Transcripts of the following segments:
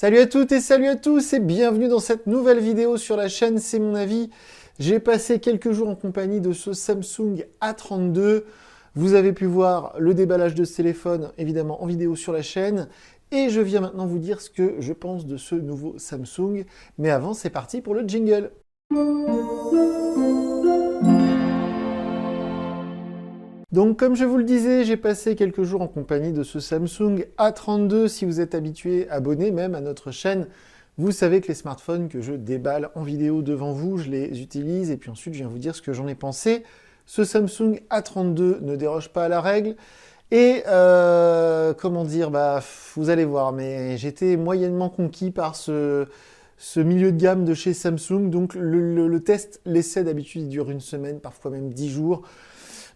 Salut à toutes et salut à tous et bienvenue dans cette nouvelle vidéo sur la chaîne C'est mon avis. J'ai passé quelques jours en compagnie de ce Samsung A32. Vous avez pu voir le déballage de ce téléphone évidemment en vidéo sur la chaîne. Et je viens maintenant vous dire ce que je pense de ce nouveau Samsung. Mais avant, c'est parti pour le jingle. Donc comme je vous le disais, j'ai passé quelques jours en compagnie de ce Samsung A32. Si vous êtes habitué, abonné même à notre chaîne, vous savez que les smartphones que je déballe en vidéo devant vous, je les utilise et puis ensuite je viens vous dire ce que j'en ai pensé. Ce Samsung A32 ne déroge pas à la règle et comment dire, vous allez voir, mais j'étais moyennement conquis par ce milieu de gamme de chez Samsung. Donc le test, l'essai d'habitude, il dure une semaine, parfois même 10 jours.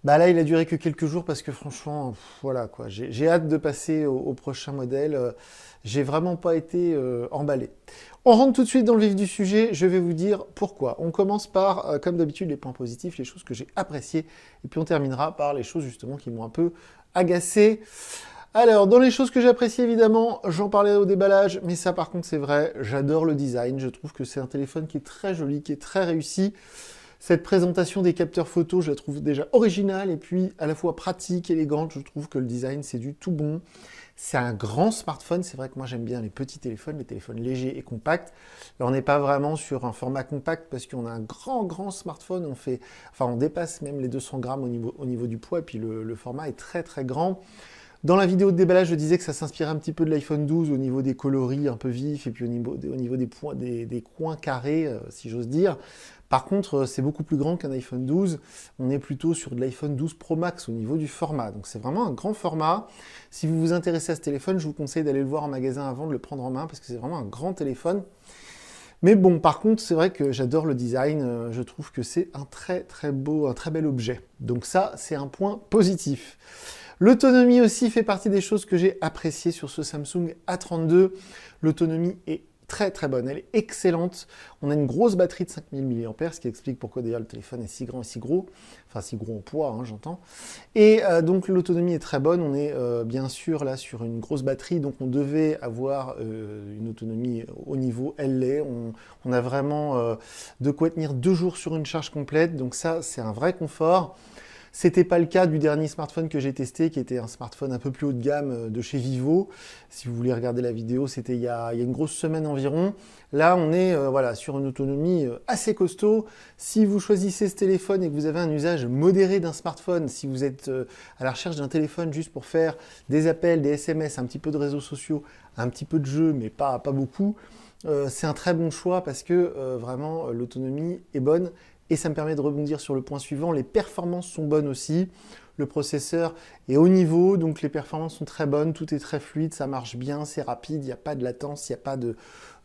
Là, il a duré que quelques jours parce que franchement, voilà quoi. J'ai hâte de passer au prochain modèle. J'ai vraiment pas été emballé. On rentre tout de suite dans le vif du sujet. Je vais vous dire pourquoi. On commence par, comme d'habitude, les points positifs, les choses que j'ai appréciées. Et puis on terminera par les choses justement qui m'ont un peu agacé. Alors, dans les choses que j'apprécie évidemment, j'en parlais au déballage, mais ça par contre c'est vrai, j'adore le design. Je trouve que c'est un téléphone qui est très joli, qui est très réussi. Cette présentation des capteurs photo, je la trouve déjà originale et puis à la fois pratique, élégante. Je trouve que le design, c'est du tout bon. C'est un grand smartphone. C'est vrai que moi, j'aime bien les petits téléphones, les téléphones légers et compacts. Là, on n'est pas vraiment sur un format compact parce qu'on a un grand smartphone. On dépasse même les 200 grammes au niveau du poids et puis le format est très grand. Dans la vidéo de déballage, je disais que ça s'inspirait un petit peu de l'iPhone 12 au niveau des coloris un peu vifs et puis au niveau des points, des coins carrés, si j'ose dire. Par contre, c'est beaucoup plus grand qu'un iPhone 12. On est plutôt sur de l'iPhone 12 Pro Max au niveau du format. Donc c'est vraiment un grand format. Si vous vous intéressez à ce téléphone, je vous conseille d'aller le voir en magasin avant de le prendre en main parce que c'est vraiment un grand téléphone. Mais bon, par contre, c'est vrai que j'adore le design. Je trouve que c'est un très beau, un très bel objet. Donc ça, c'est un point positif. L'autonomie aussi fait partie des choses que j'ai appréciées sur ce Samsung A32. L'autonomie est très bonne, elle est excellente. On a une grosse batterie de 5000 mAh, ce qui explique pourquoi d'ailleurs le téléphone est si grand et si gros. Enfin, si gros en poids, hein, j'entends. Et donc l'autonomie est très bonne. On est bien sûr là sur une grosse batterie, donc on devait avoir une autonomie au niveau elle l'est. On a vraiment de quoi tenir 2 jours sur une charge complète. Donc ça, c'est un vrai confort. C'était pas le cas du dernier smartphone que j'ai testé, qui était un smartphone un peu plus haut de gamme de chez Vivo. Si vous voulez regarder la vidéo, c'était il y a une grosse semaine environ. Là, on est voilà, sur une autonomie assez costaud. Si vous choisissez ce téléphone et que vous avez un usage modéré d'un smartphone, si vous êtes à la recherche d'un téléphone juste pour faire des appels, des SMS, un petit peu de réseaux sociaux, un petit peu de jeux, mais pas beaucoup, c'est un très bon choix parce que vraiment l'autonomie est bonne. Et ça me permet de rebondir sur le point suivant, les performances sont bonnes aussi. Le processeur est au niveau, donc les performances sont très bonnes, tout est très fluide, ça marche bien, c'est rapide, il n'y a pas de latence,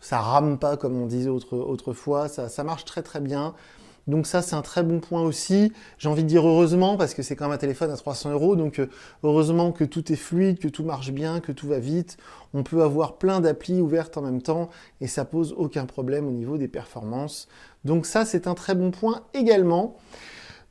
ça rame pas comme on disait autrefois, ça marche très bien. Donc ça, c'est un très bon point aussi. J'ai envie de dire heureusement, parce que c'est quand même un téléphone à 300 €, donc heureusement que tout est fluide, que tout marche bien, que tout va vite. On peut avoir plein d'applis ouvertes en même temps, et ça pose aucun problème au niveau des performances. Donc ça, c'est un très bon point également.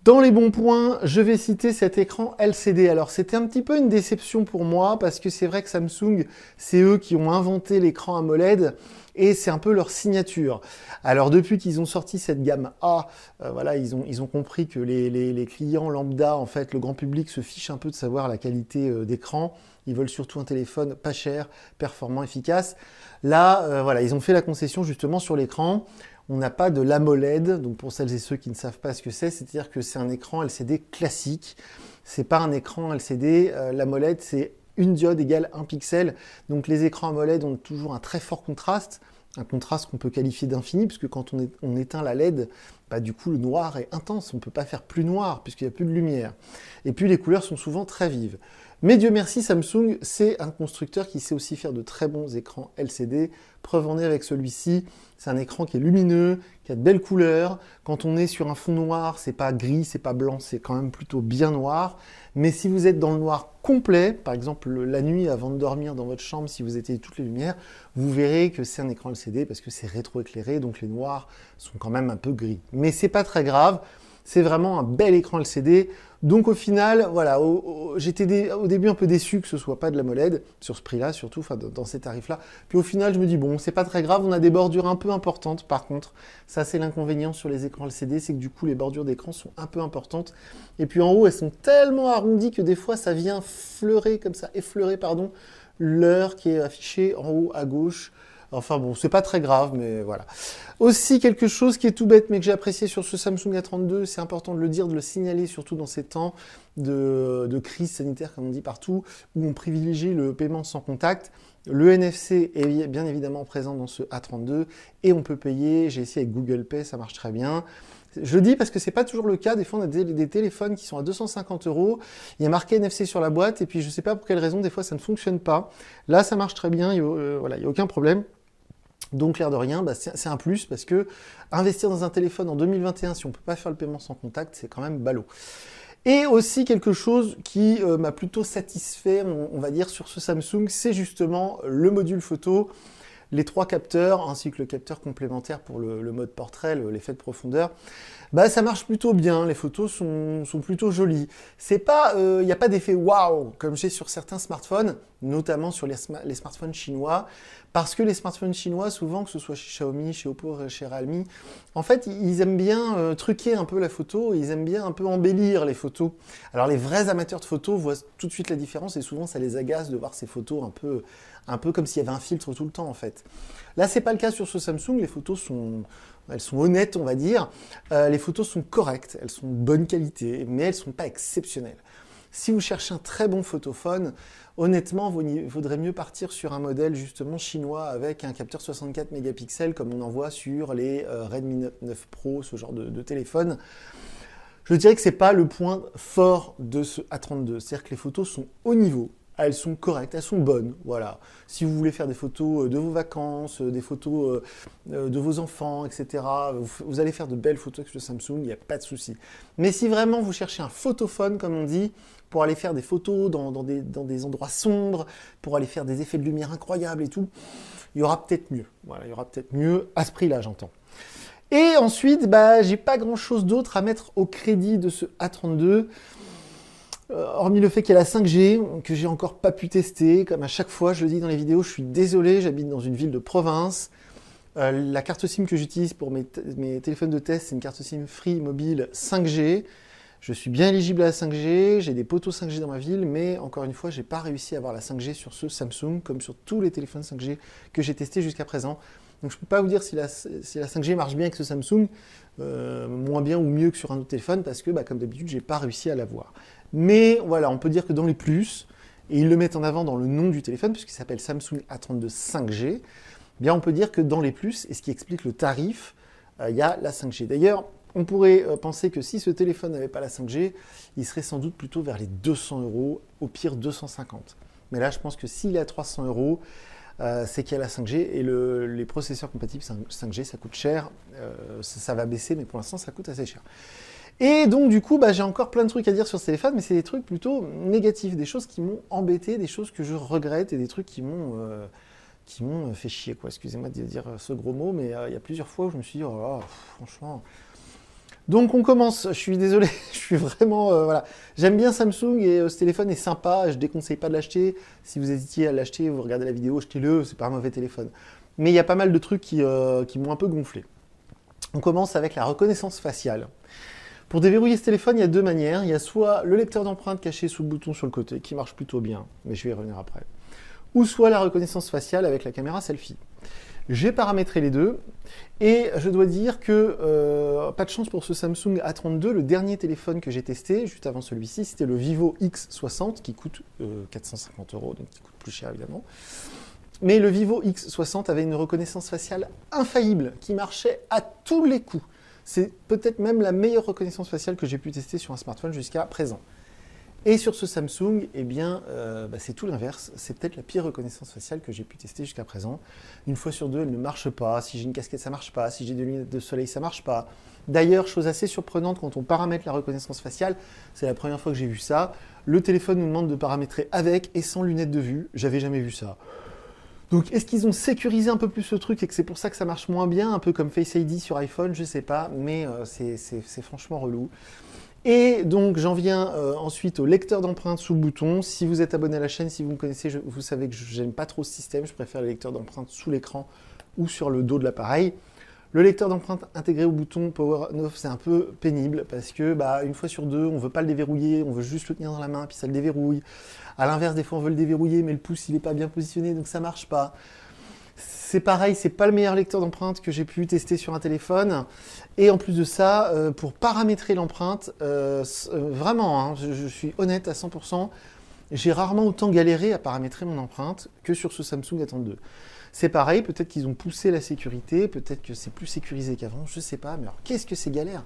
Dans les bons points, je vais citer cet écran LCD. Alors, c'était un petit peu une déception pour moi, parce que c'est vrai que Samsung, c'est eux qui ont inventé l'écran AMOLED, et c'est un peu leur signature. Alors, depuis qu'ils ont sorti cette gamme A, voilà, ils ont compris que les clients lambda, en fait, le grand public se fiche un peu de savoir la qualité d'écran. Ils veulent surtout un téléphone pas cher, performant, efficace. Là, voilà, ils ont fait la concession justement sur l'écran. On n'a pas de l'AMOLED, donc pour celles et ceux qui ne savent pas ce que c'est-à-dire que c'est un écran LCD classique. C'est pas un écran LCD, l'AMOLED c'est une diode égale 1 pixel. Donc les écrans AMOLED ont toujours un très fort contraste, un contraste qu'on peut qualifier d'infini, puisque quand on éteint la LED, du coup le noir est intense, on ne peut pas faire plus noir, puisqu'il n'y a plus de lumière. Et puis les couleurs sont souvent très vives. Mais Dieu merci, Samsung, c'est un constructeur qui sait aussi faire de très bons écrans LCD. Preuve en est avec celui-ci, c'est un écran qui est lumineux, qui a de belles couleurs. Quand on est sur un fond noir, c'est pas gris, c'est pas blanc, c'est quand même plutôt bien noir. Mais si vous êtes dans le noir complet, par exemple la nuit avant de dormir dans votre chambre, si vous éteignez toutes les lumières, vous verrez que c'est un écran LCD parce que c'est rétroéclairé, donc les noirs sont quand même un peu gris. Mais c'est pas très grave. C'est vraiment un bel écran LCD. Donc au final, voilà, j'étais au début un peu déçu que ce soit pas de la MOLED, sur ce prix-là surtout, enfin dans ces tarifs-là. Puis au final, je me dis, bon, c'est pas très grave, on a des bordures un peu importantes par contre. Ça, c'est l'inconvénient sur les écrans LCD, c'est que du coup, les bordures d'écran sont un peu importantes. Et puis en haut, elles sont tellement arrondies que des fois, ça vient effleurer, pardon, l'heure qui est affichée en haut à gauche. Enfin bon, c'est pas très grave, mais voilà. Aussi, quelque chose qui est tout bête, mais que j'ai apprécié sur ce Samsung A32, c'est important de le dire, de le signaler, surtout dans ces temps de crise sanitaire, comme on dit partout, où on privilégie le paiement sans contact. Le NFC est bien évidemment présent dans ce A32, et on peut payer, j'ai essayé avec Google Pay, ça marche très bien. Je le dis parce que c'est pas toujours le cas. Des fois, on a des téléphones qui sont à 250 €. Il y a marqué NFC sur la boîte, et puis je sais pas pour quelle raison, des fois, ça ne fonctionne pas. Là, ça marche très bien, voilà, il n'y a aucun problème. Donc, l'air de rien, bah, c'est un plus parce que investir dans un téléphone en 2021, si on ne peut pas faire le paiement sans contact, c'est quand même ballot. Et aussi quelque chose qui m'a plutôt satisfait, on va dire, sur ce Samsung, c'est justement le module photo, les 3 capteurs, ainsi que le capteur complémentaire pour le mode portrait, l'effet de profondeur. Bah, ça marche plutôt bien, les photos sont plutôt jolies. C'est pas, y a pas d'effet waouh, comme j'ai sur certains smartphones, notamment sur les smartphones chinois, parce que les smartphones chinois, souvent, que ce soit chez Xiaomi, chez Oppo, chez Realme, en fait, ils aiment bien truquer un peu la photo, ils aiment bien un peu embellir les photos. Alors, les vrais amateurs de photos voient tout de suite la différence, et souvent, ça les agace de voir ces photos un peu comme s'il y avait un filtre tout le temps, en fait. Là, c'est pas le cas sur ce Samsung, les photos elles sont honnêtes, on va dire. Les photos sont correctes, elles sont de bonne qualité, mais elles ne sont pas exceptionnelles. Si vous cherchez un très bon photophone, honnêtement, il vaudrait mieux partir sur un modèle justement chinois avec un capteur 64 mégapixels comme on en voit sur les Redmi 9 Pro, ce genre de téléphone. Je dirais que ce n'est pas le point fort de ce A32, c'est-à-dire que les photos sont au niveau. Elles sont correctes, elles sont bonnes, voilà. Si vous voulez faire des photos de vos vacances, des photos de vos enfants, etc., vous allez faire de belles photos avec le Samsung, il n'y a pas de souci. Mais si vraiment vous cherchez un photophone, comme on dit, pour aller faire des photos dans des endroits sombres, pour aller faire des effets de lumière incroyables et tout, il y aura peut-être mieux. Voilà, il y aura peut-être mieux à ce prix-là, j'entends. Et ensuite, bah, j'ai pas grand-chose d'autre à mettre au crédit de ce A32. Hormis le fait qu'il y a la 5G, que j'ai encore pas pu tester, comme à chaque fois, je le dis dans les vidéos, je suis désolé, j'habite dans une ville de province. La carte SIM que j'utilise pour mes téléphones de test, c'est une carte SIM Free mobile 5G. Je suis bien éligible à la 5G, j'ai des poteaux 5G dans ma ville, mais encore une fois, j'ai pas réussi à avoir la 5G sur ce Samsung, comme sur tous les téléphones 5G que j'ai testés jusqu'à présent. Donc je peux pas vous dire si la 5G marche bien avec ce Samsung, moins bien ou mieux que sur un autre téléphone, parce que, bah, comme d'habitude, j'ai pas réussi à l'avoir. Mais voilà, on peut dire que dans les plus, et ils le mettent en avant dans le nom du téléphone, puisqu'il s'appelle Samsung A32 5G, eh bien on peut dire que dans les plus, et ce qui explique le tarif, il y a la 5G. D'ailleurs, on pourrait penser que si ce téléphone n'avait pas la 5G, il serait sans doute plutôt vers les 200 €, au pire 250. Mais là, je pense que s'il est à 300 €, c'est qu'il y a la 5G, et les processeurs compatibles 5G, ça coûte cher, ça va baisser, mais pour l'instant, ça coûte assez cher. Et donc, du coup, bah, j'ai encore plein de trucs à dire sur ce téléphone, mais c'est des trucs plutôt négatifs, des choses qui m'ont embêté, des choses que je regrette, et des trucs qui m'ont fait chier, quoi. Excusez-moi de dire ce gros mot, mais il y a plusieurs fois où je me suis dit, oh là, franchement... Donc on commence, je suis désolé, je suis vraiment... voilà. J'aime bien Samsung, et ce téléphone est sympa, je ne déconseille pas de l'acheter. Si vous hésitiez à l'acheter, vous regardez la vidéo, achetez-le, c'est pas un mauvais téléphone. Mais il y a pas mal de trucs qui m'ont un peu gonflé. On commence avec la reconnaissance faciale. Pour déverrouiller ce téléphone, il y a deux manières. Il y a soit le lecteur d'empreintes caché sous le bouton sur le côté, qui marche plutôt bien, mais je vais y revenir après. Ou soit la reconnaissance faciale avec la caméra selfie. J'ai paramétré les deux, et je dois dire que pas de chance pour ce Samsung A32, le dernier téléphone que j'ai testé, juste avant celui-ci, c'était le Vivo X60, qui coûte 450 €, donc qui coûte plus cher évidemment. Mais le Vivo X60 avait une reconnaissance faciale infaillible, qui marchait à tous les coups. C'est peut-être même la meilleure reconnaissance faciale que j'ai pu tester sur un smartphone jusqu'à présent. Et sur ce Samsung, eh bien, c'est tout l'inverse. C'est peut-être la pire reconnaissance faciale que j'ai pu tester jusqu'à présent. Une fois sur deux, elle ne marche pas. Si j'ai une casquette, ça ne marche pas. Si j'ai des lunettes de soleil, ça ne marche pas. D'ailleurs, chose assez surprenante, quand on paramètre la reconnaissance faciale, c'est la première fois que j'ai vu ça, le téléphone nous demande de paramétrer avec et sans lunettes de vue. J'avais jamais vu ça. Donc, est-ce qu'ils ont sécurisé un peu plus ce truc et que c'est pour ça que ça marche moins bien, un peu comme Face ID sur iPhone, je sais pas, mais c'est franchement relou. Et donc j'en viens ensuite au lecteur d'empreintes sous le bouton. Si vous êtes abonné à la chaîne, si vous me connaissez, vous savez que j'aime pas trop ce système. Je préfère les lecteurs d'empreintes sous l'écran ou sur le dos de l'appareil. Le lecteur d'empreintes intégré au bouton Power On Off, c'est un peu pénible parce que une fois sur deux, on veut pas le déverrouiller, on veut juste le tenir dans la main, puis ça le déverrouille. À l'inverse, des fois on veut le déverrouiller, mais le pouce il est pas bien positionné, donc ça marche pas. C'est pareil, c'est pas le meilleur lecteur d'empreintes que j'ai pu tester sur un téléphone. Et en plus de ça, pour paramétrer l'empreinte, vraiment, hein, je suis honnête à 100%, j'ai rarement autant galéré à paramétrer mon empreinte que sur ce Samsung A32. C'est pareil, peut-être qu'ils ont poussé la sécurité, peut-être que c'est plus sécurisé qu'avant, je sais pas, mais alors qu'est-ce que c'est galère.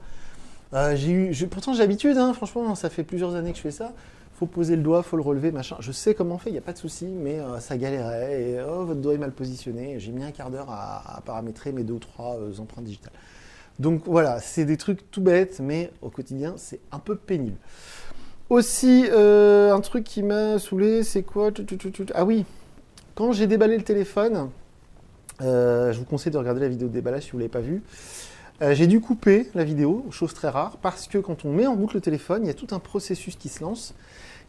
Pourtant j'ai l'habitude, hein, franchement, ça fait plusieurs années que je fais ça. Faut poser le doigt, faut le relever, machin. Je sais comment on fait, il n'y a pas de souci, mais ça galérait. Et votre doigt est mal positionné. J'ai mis un quart d'heure à paramétrer mes 2 ou 3 empreintes digitales. Donc voilà, c'est des trucs tout bêtes, mais au quotidien, c'est un peu pénible. Aussi, un truc qui m'a saoulé, c'est quoi? Ah oui, quand j'ai déballé le téléphone, je vous conseille de regarder la vidéo de déballage si vous ne l'avez pas vue. J'ai dû couper la vidéo, chose très rare, parce que quand on met en route le téléphone, il y a tout un processus qui se lance.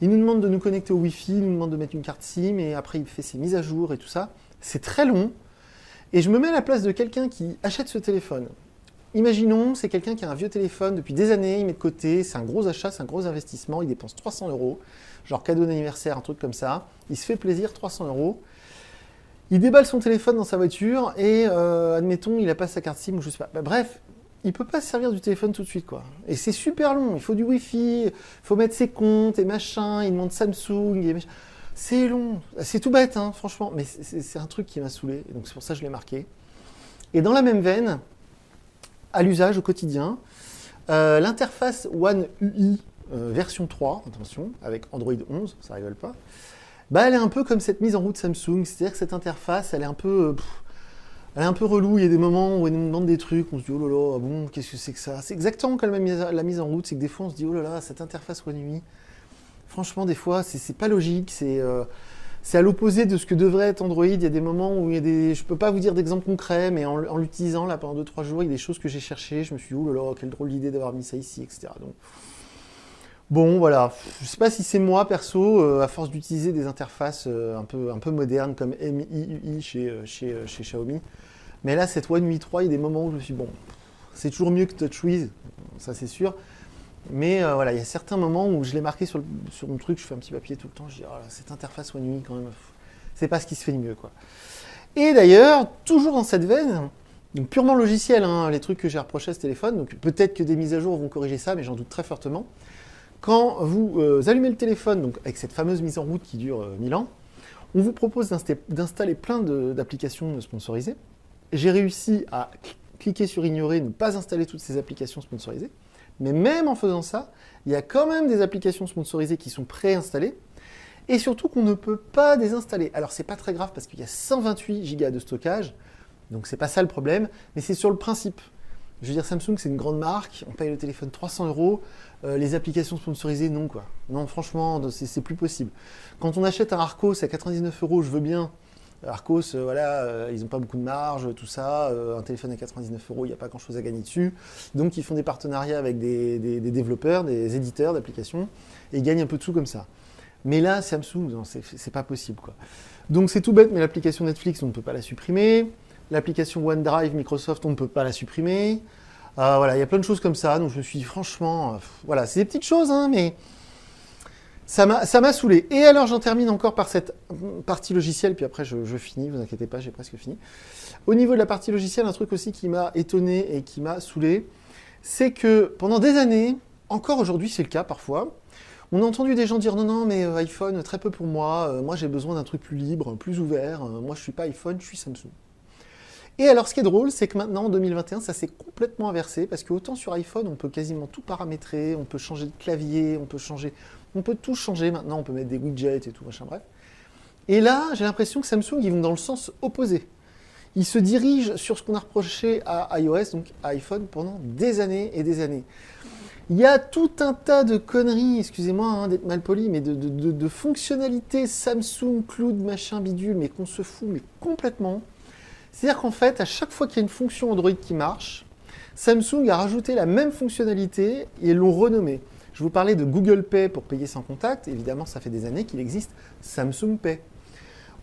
Il nous demande de nous connecter au Wi-Fi, il nous demande de mettre une carte SIM, et après il fait ses mises à jour et tout ça. C'est très long, et je me mets à la place de quelqu'un qui achète ce téléphone. Imaginons, c'est quelqu'un qui a un vieux téléphone depuis des années, il met de côté, c'est un gros achat, c'est un gros investissement, il dépense 300 €, genre cadeau d'anniversaire, un truc comme ça. Il se fait plaisir, 300 €. Il déballe son téléphone dans sa voiture et, admettons, il n'a pas sa carte SIM ou je sais pas. Bref, il ne peut pas se servir du téléphone tout de suite, quoi. Et c'est super long, il faut du Wi-Fi, il faut mettre ses comptes et machin, il demande Samsung et machin. C'est long, c'est tout bête, hein, franchement, mais c'est un truc qui m'a saoulé, donc c'est pour ça que je l'ai marqué. Et dans la même veine, à l'usage au quotidien, l'interface One UI version 3, attention, avec Android 11, ça rigole pas, elle est un peu comme cette mise en route Samsung, c'est-à-dire que cette interface, elle est un peu relou, il y a des moments où elle nous demande des trucs, on se dit oh là là, bon, qu'est-ce que c'est que ça? C'est exactement comme la mise en route, c'est que des fois on se dit oh là là, cette interface One UI, franchement des fois c'est pas logique, c'est à l'opposé de ce que devrait être Android. Il y a des moments où il y a des... Je peux pas vous dire d'exemple concret, mais en l'utilisant là pendant 2-3 jours, il y a des choses que j'ai cherchées, je me suis dit oh là là, quelle drôle d'idée d'avoir mis ça ici, etc. Donc, bon, voilà, je sais pas si c'est moi, perso, à force d'utiliser des interfaces un peu modernes comme MIUI chez Xiaomi. Mais là, cette One UI 3, il y a des moments où je me suis dit, bon, c'est toujours mieux que TouchWiz, ça c'est sûr. Mais voilà, il y a certains moments où je l'ai marqué sur mon truc, je fais un petit papier tout le temps, je dis, oh là, cette interface One UI, quand même, c'est pas ce qui se fait de mieux, quoi. Et d'ailleurs, toujours dans cette veine, donc purement logiciel, hein, les trucs que j'ai reprochés à ce téléphone, donc peut-être que des mises à jour vont corriger ça, mais j'en doute très fortement. Quand vous allumez le téléphone, donc avec cette fameuse mise en route qui dure 1000 ans, on vous propose d'installer plein d'applications sponsorisées. J'ai réussi à cliquer sur ignorer, ne pas installer toutes ces applications sponsorisées. Mais même en faisant ça, il y a quand même des applications sponsorisées qui sont préinstallées et surtout qu'on ne peut pas désinstaller. Alors c'est pas très grave parce qu'il y a 128 Go de stockage, donc c'est pas ça le problème, mais c'est sur le principe. Je veux dire, Samsung, c'est une grande marque, on paye le téléphone 300 €, les applications sponsorisées, non, quoi. Non, franchement, c'est plus possible. Quand on achète un Arcos à 99 €, je veux bien. Arcos, voilà, ils n'ont pas beaucoup de marge, tout ça. Un téléphone à 99 €, il n'y a pas grand-chose à gagner dessus. Donc, ils font des partenariats avec des développeurs, des éditeurs d'applications, et ils gagnent un peu de sous comme ça. Mais là, Samsung, non, c'est pas possible, quoi. Donc, c'est tout bête, mais l'application Netflix, on ne peut pas la supprimer. L'application OneDrive Microsoft, on ne peut pas la supprimer. Voilà, il y a plein de choses comme ça. Donc je me suis dit, franchement, voilà, c'est des petites choses, hein, mais ça m'a saoulé. Et alors, j'en termine encore par cette partie logicielle, puis après, je finis, vous inquiétez pas, j'ai presque fini. Au niveau de la partie logicielle, un truc aussi qui m'a étonné et qui m'a saoulé, c'est que pendant des années, encore aujourd'hui, c'est le cas parfois, on a entendu des gens dire non, non, mais iPhone, très peu pour moi, moi j'ai besoin d'un truc plus libre, plus ouvert, moi je suis pas iPhone, je suis Samsung. Et alors, ce qui est drôle, c'est que maintenant, en 2021, ça s'est complètement inversé, parce que autant sur iPhone, on peut quasiment tout paramétrer, on peut changer de clavier, on peut tout changer maintenant, on peut mettre des widgets et tout, machin, bref. Et là, j'ai l'impression que Samsung, ils vont dans le sens opposé. Ils se dirigent sur ce qu'on a reproché à iOS, donc à iPhone, pendant des années et des années. Il y a tout un tas de conneries, excusez-moi hein, d'être mal poli, mais de fonctionnalités Samsung, Cloud, machin, bidule, mais qu'on se fout mais complètement. C'est-à-dire qu'en fait, à chaque fois qu'il y a une fonction Android qui marche, Samsung a rajouté la même fonctionnalité et l'ont renommée. Je vous parlais de Google Pay pour payer sans contact. Évidemment, ça fait des années qu'il existe Samsung Pay.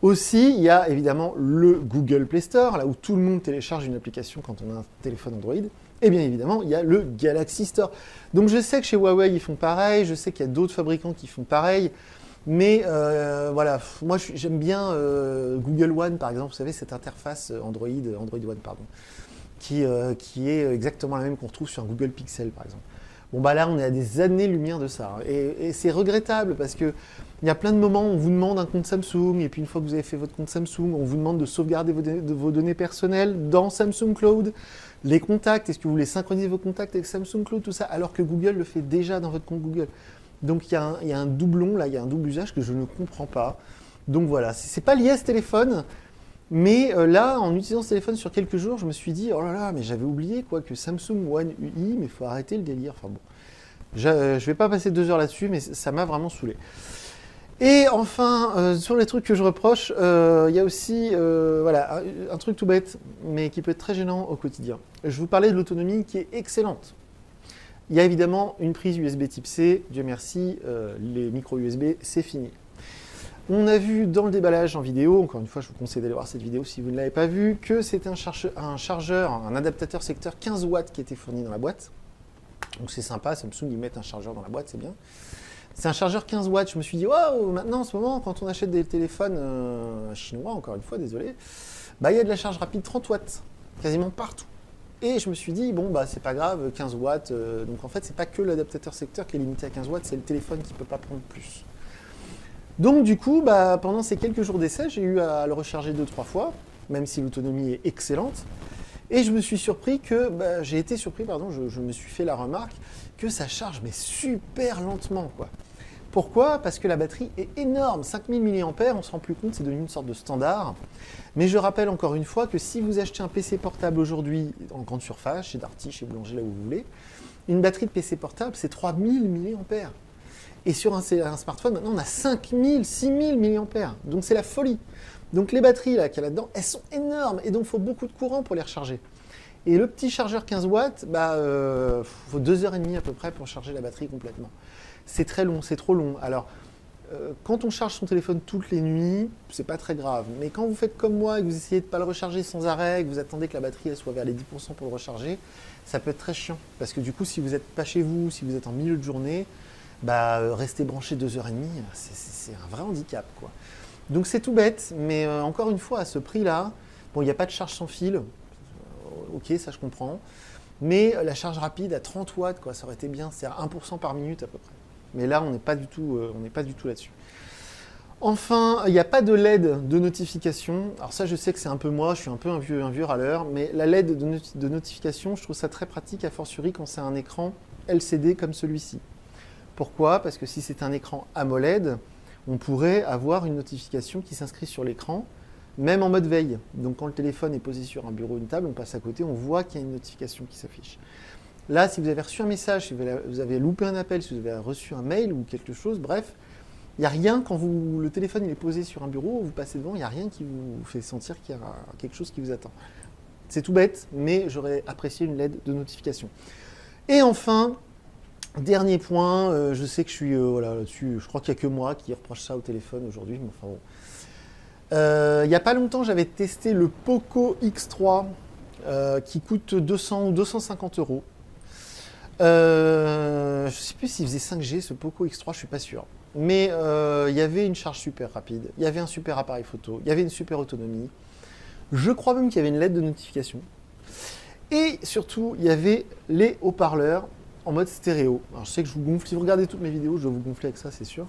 Aussi, il y a évidemment le Google Play Store, là où tout le monde télécharge une application quand on a un téléphone Android. Et bien évidemment, il y a le Galaxy Store. Donc je sais que chez Huawei, ils font pareil, je sais qu'il y a d'autres fabricants qui font pareil, mais voilà, moi j'aime bien Google One, par exemple, vous savez, cette interface Android One, pardon, qui est exactement la même qu'on retrouve sur un Google Pixel, par exemple. Bon, bah là, on est à des années-lumière de ça. Et c'est regrettable parce qu'il y a plein de moments où on vous demande un compte Samsung, et puis une fois que vous avez fait votre compte Samsung, on vous demande de sauvegarder vos données personnelles dans Samsung Cloud. Les contacts, est-ce que vous voulez synchroniser vos contacts avec Samsung Cloud, tout ça, alors que Google le fait déjà dans votre compte Google. Donc il y a un doublon, là, il y a un double usage que je ne comprends pas. Donc voilà, c'est pas lié à ce téléphone. Mais là, en utilisant ce téléphone sur quelques jours, je me suis dit, oh là là, mais j'avais oublié quoi, que Samsung One UI, mais il faut arrêter le délire. Enfin bon, je ne vais pas passer 2 heures là-dessus, mais ça m'a vraiment saoulé. Et enfin, sur les trucs que je reproche, il y a aussi voilà, un truc tout bête, mais qui peut être très gênant au quotidien. Je vous parlais de l'autonomie qui est excellente. Il y a évidemment une prise USB type C, Dieu merci, les micro USB, c'est fini. On a vu dans le déballage en vidéo, encore une fois, je vous conseille d'aller voir cette vidéo si vous ne l'avez pas vue, que c'était un chargeur, un adaptateur secteur 15 watts qui était fourni dans la boîte. Donc c'est sympa, Samsung, ils mettent un chargeur dans la boîte, c'est bien. C'est un chargeur 15 watts, je me suis dit, waouh, maintenant en ce moment, quand on achète des téléphones chinois, encore une fois, désolé, bah, il y a de la charge rapide 30 watts, quasiment partout. Et je me suis dit, bon, bah c'est pas grave, 15 watts, donc en fait, c'est pas que l'adaptateur secteur qui est limité à 15 watts, c'est le téléphone qui peut pas prendre plus. Donc du coup, bah, pendant ces quelques jours d'essai, j'ai eu à le recharger 2-3 fois, même si l'autonomie est excellente. Et je me suis surpris que, j'ai été surpris, pardon, je me suis fait la remarque que ça charge mais super lentement, quoi. Pourquoi? Parce que la batterie est énorme, 5000 mAh, on se rend plus compte, c'est devenu une sorte de standard. Mais je rappelle encore une fois que si vous achetez un PC portable aujourd'hui en grande surface, chez Darty, chez Boulanger, là où vous voulez, une batterie de PC portable, c'est 3000 mAh. Et sur un smartphone, maintenant, on a 5000, 6000 mAh. Donc c'est la folie. Donc les batteries là, qu'il y a là-dedans, elles sont énormes. Et donc il faut beaucoup de courant pour les recharger. Et le petit chargeur 15 watts, faut 2h30 à peu près pour charger la batterie complètement. C'est très long, c'est trop long. Alors, quand on charge son téléphone toutes les nuits, c'est pas très grave. Mais quand vous faites comme moi et que vous essayez de ne pas le recharger sans arrêt, que vous attendez que la batterie elle soit vers les 10% pour le recharger, ça peut être très chiant. Parce que du coup, si vous n'êtes pas chez vous, si vous êtes en milieu de journée, rester branché 2h30, c'est un vrai handicap, quoi. Donc c'est tout bête, mais encore une fois, à ce prix-là, bon, il n'y a pas de charge sans fil, ok, ça je comprends, mais la charge rapide à 30 watts, quoi, ça aurait été bien, c'est à 1% par minute à peu près. Mais là, on n'est pas du tout là-dessus. Enfin, il n'y a pas de LED de notification. Alors ça, je sais que c'est un peu moi, je suis un peu un vieux râleur, mais la LED de notification, je trouve ça très pratique, a fortiori quand c'est un écran LCD comme celui-ci. Pourquoi? Parce que si c'est un écran AMOLED, on pourrait avoir une notification qui s'inscrit sur l'écran, même en mode veille. Donc quand le téléphone est posé sur un bureau ou une table, on passe à côté, on voit qu'il y a une notification qui s'affiche. Là, si vous avez reçu un message, si vous avez loupé un appel, si vous avez reçu un mail ou quelque chose, bref, il n'y a rien quand le téléphone il est posé sur un bureau, vous passez devant, il n'y a rien qui vous fait sentir qu'il y a quelque chose qui vous attend. C'est tout bête, mais j'aurais apprécié une LED de notification. Et enfin, dernier point, je sais que je suis voilà, là-dessus, je crois qu'il n'y a que moi qui reproche ça au téléphone aujourd'hui, mais enfin bon. Il n'y a pas longtemps, j'avais testé le Poco X3 qui coûte 200 ou 250 euros. Je ne sais plus s'il faisait 5G ce Poco X3, je ne suis pas sûr. Mais il y avait une charge super rapide, il y avait un super appareil photo, il y avait une super autonomie. Je crois même qu'il y avait une LED de notification. Et surtout, il y avait les haut-parleurs en mode stéréo. Alors je sais que je vous gonfle, si vous regardez toutes mes vidéos, je dois vous gonfler avec ça, c'est sûr.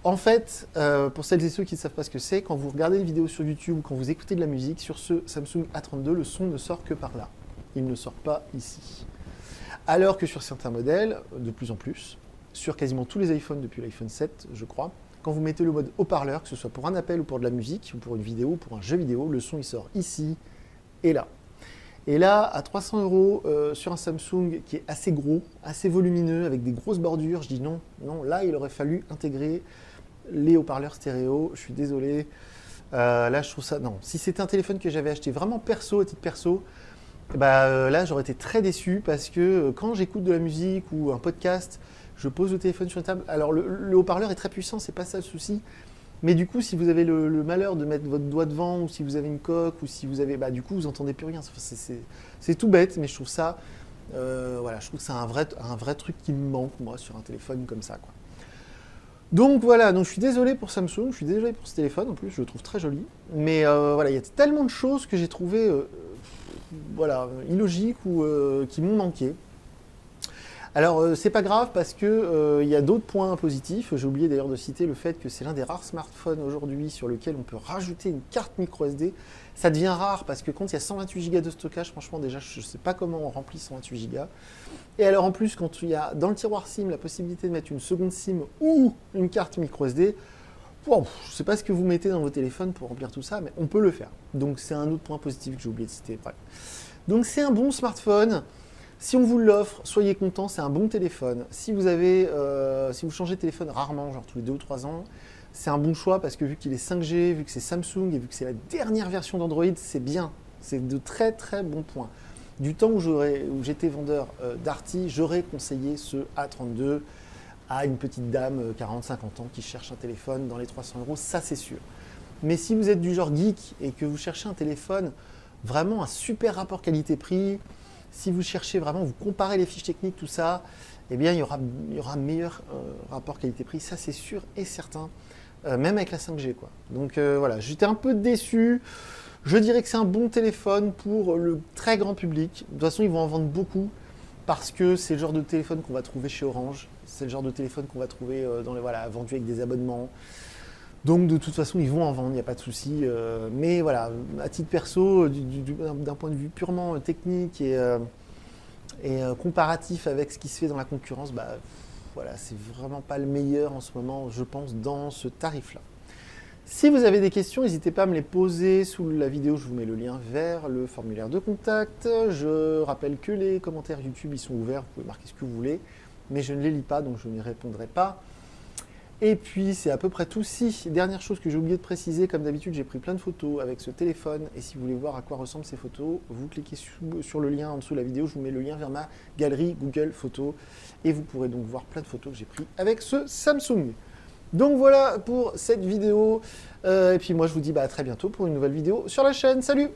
En fait, pour celles et ceux qui ne savent pas ce que c'est, quand vous regardez une vidéo sur YouTube ou quand vous écoutez de la musique, sur ce Samsung A32, le son ne sort que par là. Il ne sort pas ici. Alors que sur certains modèles, de plus en plus, sur quasiment tous les iPhones depuis l'iPhone 7, je crois, quand vous mettez le mode haut-parleur, que ce soit pour un appel ou pour de la musique, ou pour une vidéo, ou pour un jeu vidéo, le son il sort ici et là. Et là, à 300 euros sur un Samsung qui est assez gros, assez volumineux, avec des grosses bordures, je dis non, non, là il aurait fallu intégrer les haut-parleurs stéréo, je suis désolé. Là je trouve ça, non, si c'était un téléphone que j'avais acheté vraiment perso, à titre perso, là j'aurais été très déçu parce que quand j'écoute de la musique ou un podcast, Je pose le téléphone sur une table. Alors le haut-parleur est très puissant, c'est pas ça le souci. Mais du coup, si vous avez le malheur de mettre votre doigt devant, ou si vous avez une coque, ou si vous avez, bah du coup, vous entendez plus rien. C'est tout bête, mais je trouve ça, voilà, je trouve que c'est un vrai truc qui me manque moi sur un téléphone comme ça, quoi. Donc voilà, donc je suis désolé pour Samsung, je suis désolé pour ce téléphone, en plus je le trouve très joli. Mais voilà, il y a tellement de choses que j'ai trouvé, voilà, illogiques ou qui m'ont manqué. Alors, c'est pas grave parce que y a d'autres points positifs. J'ai oublié d'ailleurs de citer le fait que c'est l'un des rares smartphones aujourd'hui sur lequel on peut rajouter une carte micro SD. Ça devient rare parce que quand il y a 128 Go de stockage, franchement, déjà, je ne sais pas comment on remplit 128 Go. Et alors, en plus, quand il y a dans le tiroir SIM la possibilité de mettre une seconde SIM ou une carte micro SD, wow, je ne sais pas ce que vous mettez dans vos téléphones pour remplir tout ça, mais on peut le faire. Donc, c'est un autre point positif que j'ai oublié de citer. Bref. Donc, c'est un bon smartphone. Si on vous l'offre, soyez content, c'est un bon téléphone. Si vous changez de téléphone rarement, genre tous les 2 ou 3 ans, c'est un bon choix parce que vu qu'il est 5G, vu que c'est Samsung et vu que c'est la dernière version d'Android, c'est bien. C'est de très très bons points. Du temps où j'étais vendeur Darty, j'aurais conseillé ce A32 à une petite dame 40-50 ans qui cherche un téléphone dans les 300 €, ça c'est sûr. Mais si vous êtes du genre geek et que vous cherchez un téléphone, vraiment un super rapport qualité-prix, si vous cherchez vraiment, vous comparez les fiches techniques, tout ça, eh bien, il y aura un meilleur rapport qualité-prix, ça c'est sûr et certain, même avec la 5G, quoi. Donc voilà, j'étais un peu déçu. Je dirais que c'est un bon téléphone pour le très grand public. De toute façon, ils vont en vendre beaucoup parce que c'est le genre de téléphone qu'on va trouver chez Orange. C'est le genre de téléphone qu'on va trouver vendu avec des abonnements. Donc de toute façon, ils vont en vendre, il n'y a pas de souci. Mais voilà, à titre perso, d'un point de vue purement technique et comparatif avec ce qui se fait dans la concurrence, bah, voilà, c'est vraiment pas le meilleur en ce moment, je pense, dans ce tarif-là. Si vous avez des questions, n'hésitez pas à me les poser sous la vidéo, je vous mets le lien vers le formulaire de contact. Je rappelle que les commentaires YouTube, ils sont ouverts, vous pouvez marquer ce que vous voulez, mais je ne les lis pas, donc je n'y répondrai pas. Et puis, c'est à peu près tout. Si, dernière chose que j'ai oublié de préciser, comme d'habitude, j'ai pris plein de photos avec ce téléphone. Et si vous voulez voir à quoi ressemblent ces photos, vous cliquez sur le lien en dessous de la vidéo. Je vous mets le lien vers ma galerie Google Photos. Et vous pourrez donc voir plein de photos que j'ai prises avec ce Samsung. Donc voilà pour cette vidéo. Et puis moi, je vous dis à très bientôt pour une nouvelle vidéo sur la chaîne. Salut!